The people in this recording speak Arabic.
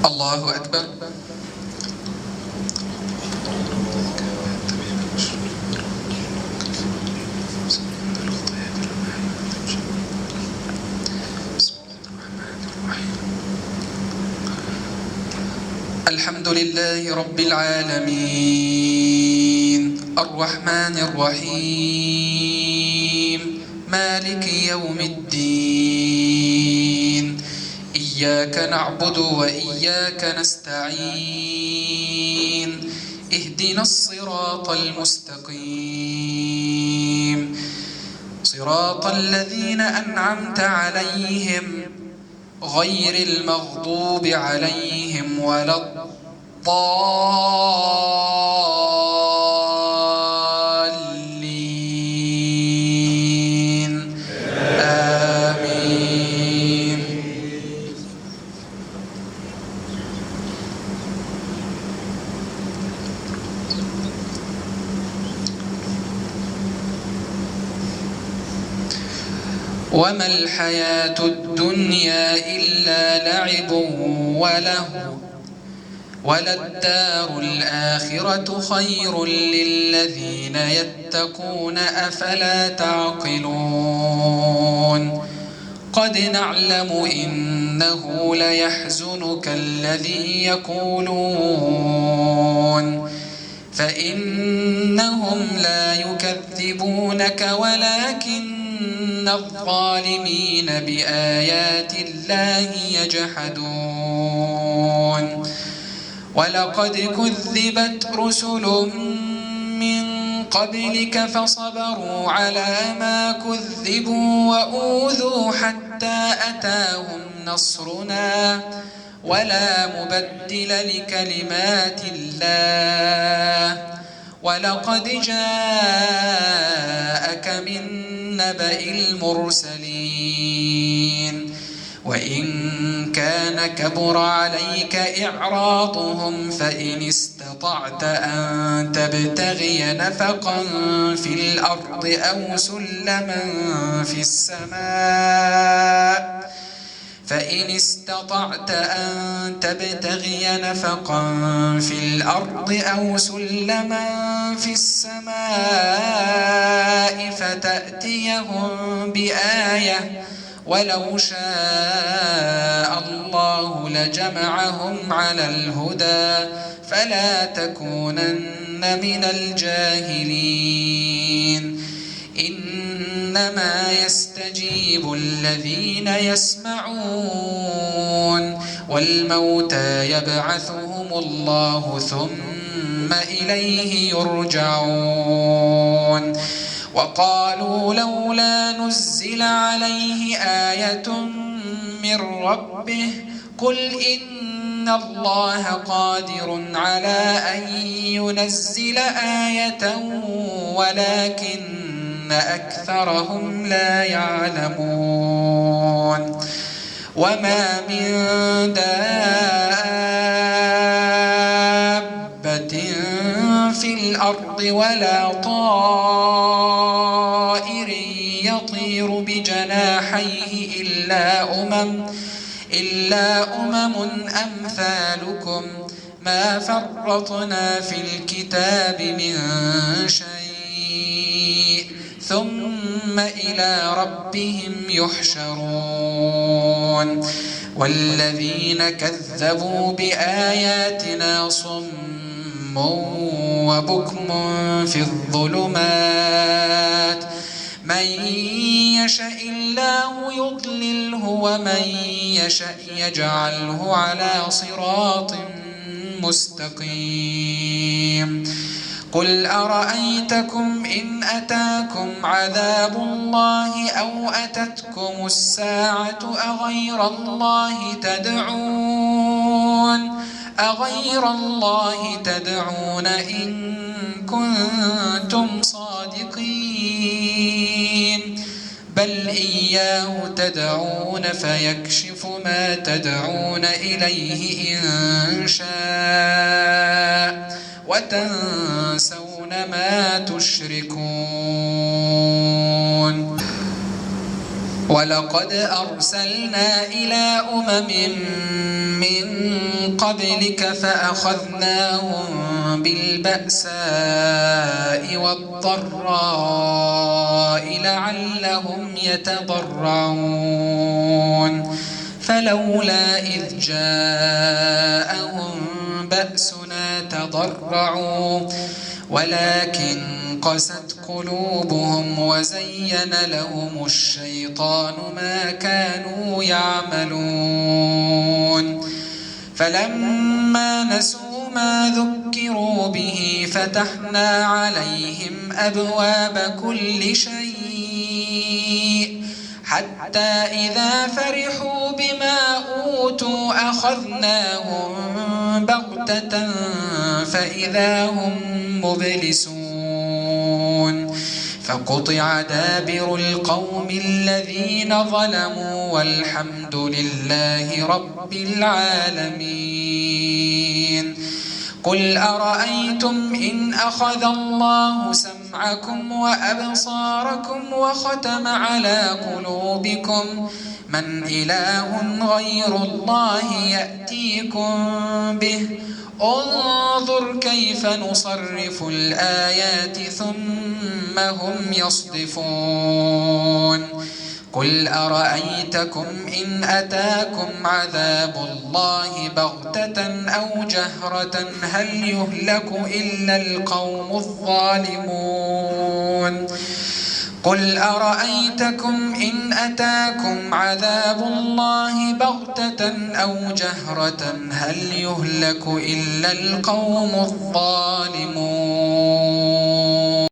الله أكبر. الحمد لله رب العالمين الرحمن الرحيم مالك يوم الدين إياك نعبد وإياك نستعين اهدنا الصراط المستقيم صراط الذين أنعمت عليهم غير المغضوب عليهم ولا الضالين آمين. وما الحياة الدنيا إلا لعب وله وللدار الآخرة خير للذين يتقون أفلا تعقلون قد نعلم إنه ليحزنك الذي يقولون فإنهم لا يكذبونك ولكن الظالمين بآيات الله يجحدون ولقد كذبت رسل من قبلك فصبروا على ما كذبوا وأوذوا حتى أتاهم نصرنا ولا مبدل لكلمات الله ولقد جاءك من نبأ المرسلين وإن كان كبر عليك إعراضهم فإن استطعت أن تبتغي نفقا في الأرض أو سلما في السماء فإن استطعت أن تبتغي نفقا في الأرض أو سلما في السماء فتأتيهم بآية ولو شاء الله لجمعهم على الهدى فلا تكونن من الجاهلين إنما يستجيب الذين يسمعون والموتى يبعثهم الله ثم إليه يرجعون وقالوا لولا نزل عليه آية من ربه قل إن الله قادر على أن ينزل آية ولكن أكثرهم لا يعلمون وما من دابة في الأرض ولا طائر يطير بجناحيه إلا أمم أمثالكم ما فرطنا في الكتاب من شيء ثم إلى ربهم يحشرون والذين كذبوا بآياتنا صم وبكم في الظلمات من يشاء الله يضلله ومن يشاء يجعله على صراط مستقيم قل أرأيتكم إن أتاكم عذاب الله أو أتتكم الساعة أغير الله تدعون إن كنتم صادقين بل إياه تدعون فيكشف ما تدعون إليه إن شاء وتنسون ما تشركون ولقد أرسلنا إلى أمم من قبلك فأخذناهم بالبأساء والضراء لعلهم يتضرعون فلولا إذ جاءهم بأسنا تضرعوا ولكن قست قلوبهم وزين لهم الشيطان ما كانوا يعملون فلما نسوا ما ذكروا به فتحنا عليهم أبواب كل شيء حتى إذا فرحوا بما أوتوا أخذناهم بغتة فإذا هم مبلسون فقطع دابر القوم الذين ظلموا والحمد لله رب العالمين قل أرأيتم إن أخذ الله سمعكم وأبصاركم وختم على قلوبكم من إله غير الله يأتيكم به انظر كيف نصرف الآيات ثم هم يصدفون قل أرأيتكم إن أتاكم عذاب الله بغتة أو جهرة هل يهلك إلا القوم الظالمون قل أرأيتكم إن أتاكم عذاب الله بغتة أو جهرة هل يهلك إلا القوم الظالمون